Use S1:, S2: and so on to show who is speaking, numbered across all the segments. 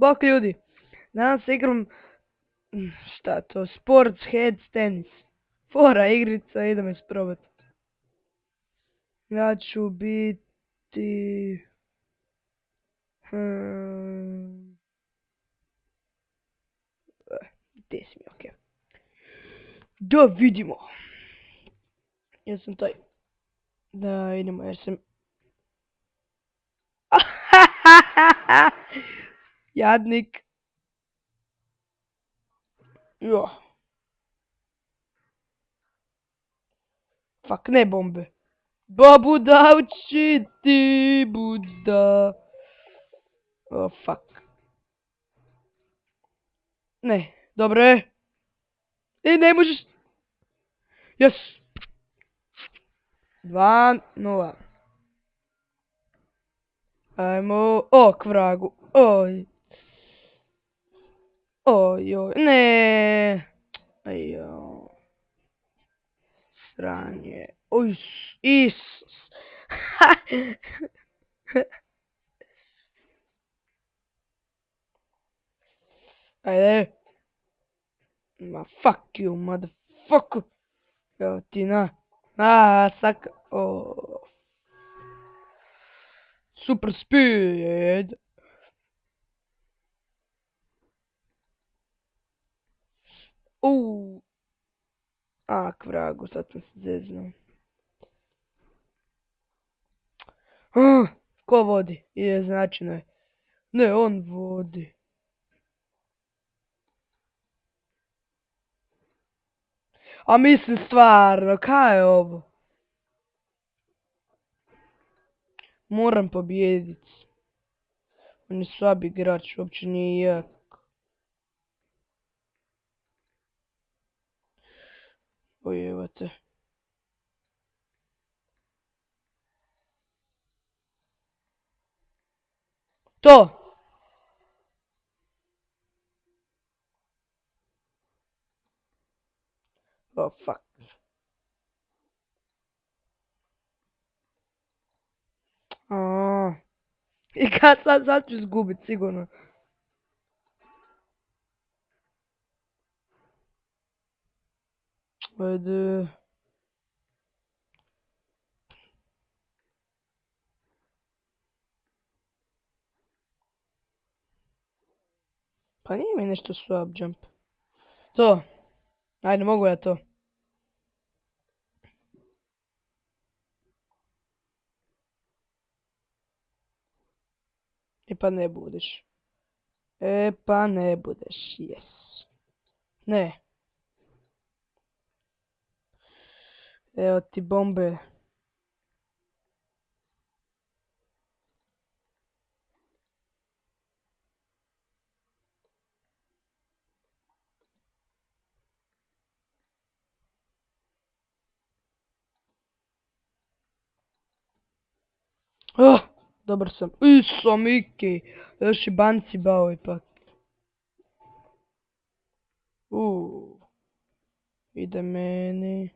S1: Bok ljudi, danas igram, šta je to, sports heads tenis. Fora igrica, idem isprobati. Ja ću biti... Ti si mi, okej. Da vidimo. Ja sam taj. Da idemo, jer sam... Jadnik. Jo. Fak, ne bombe. Babuda učiti Buda. Oh, fuck. Ne, dobro je. Ne možeš... Yes. 2-0. Ajmo, k vragu. Oj. Oj, ne. Ajo. Sranje. Oj, Isus. Ajde. Ma fuck you, motherfucker. Evo ti na. Saka. Super speed. K vragu, sad sam se zeznao. Ko vodi? Značajno je. Ne, on vodi. A mislim stvarno, kaj je ovo? Moram pobijedit. On je slab igrač, uopće nije jak. Oj, evo te. To! Oh, fuck. I kad sad ću izgubit, sigurno. Ajde. Pa nije mi nešto swap jump. To. Ajde, mogu ja to. E pa ne budeš. Yes. Ne. Evo ti bombe. Dobar sam. Iso, Miki. Još i banci bao ipak. Ide meni.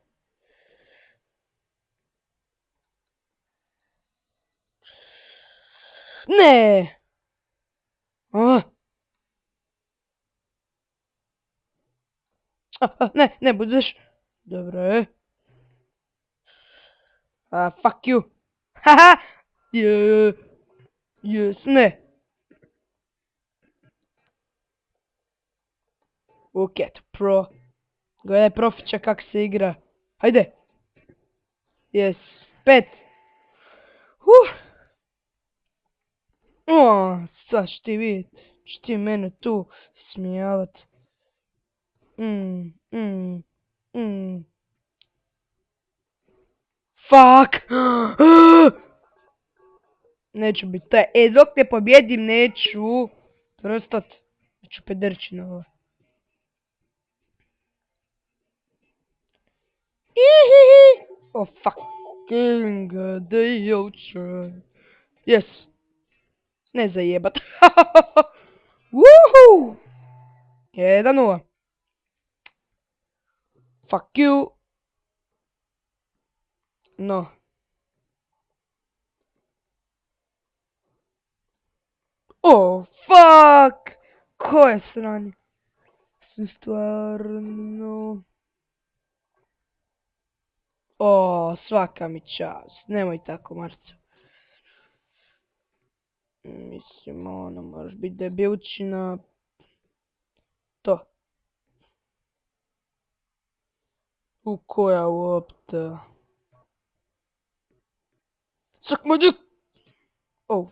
S1: Ne! Ne budeš. Dobro je. Fuck you. Haha! Yes, ne. Get pro. Gledaj profića kak se igra. Hajde. Yes. 5. Sad ću ti vidjet. Ću ti mene tu smijavat. Fuck! Neću bit taj. Dok ne pobjedim neću prestat. Neću pederći na ovo. Oh fucking the ocean. Yes. Ne zajebat. Woohoo! 1-0. Fuck you. No. Oh fuck! Koje sranje? Stvarno... O, svaka mi čast. Nemoj tako, Marco. Mislim, ono, moraš biti debilčina. To. U koja lopta? Sak moj dik! Oh.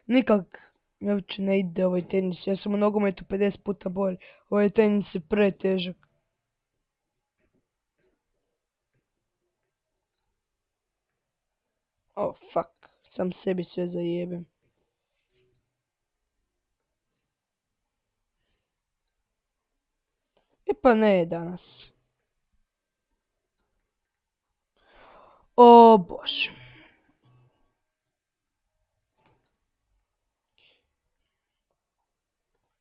S1: Nikak mi uopće ne ide ovaj tenis. Ja sam u nogometu 50 puta bolji. Ovaj tenis je pretežak. Oh, fuck. Sam sebi sve zajebem. E pa ne danas. O bože.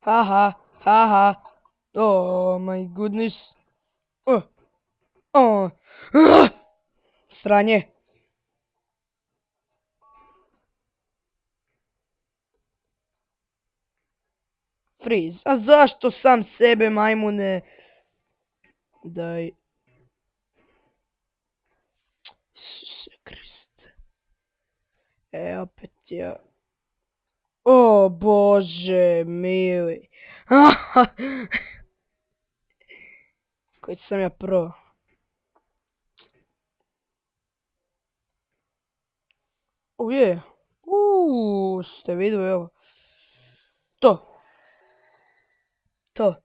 S1: Haha, haha. Oh my goodness. Oh, oh. Sranje. Freeze. A zašto sam sebe, majmune? Daj. Isuse Kriste. Opet ja. O bože mili. Koji sam ja pro. O je. Ste vidjeli ovo. To. To.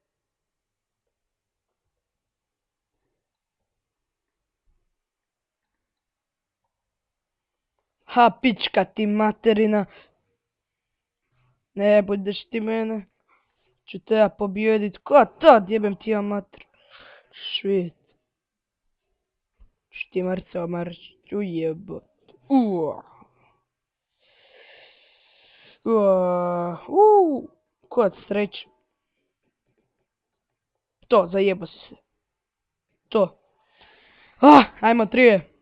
S1: Ha, pička ti materina. Ne budeš ti mene. Ću te ja pobjedit. Ko tad jebem ti ja mater. Švit. Ću ti Marcao marš. Ujebot. Kod sreće. To, zajebo si se. To. Ajmo trije.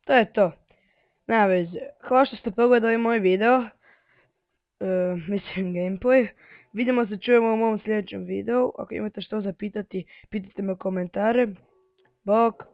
S1: To je to. Nema veze. Hvala što ste pogledali moj video. Mislim gameplay. Vidimo se, čujemo u mom sljedećem videu. Ako imate što zapitati, pitajte me u komentare. Bok.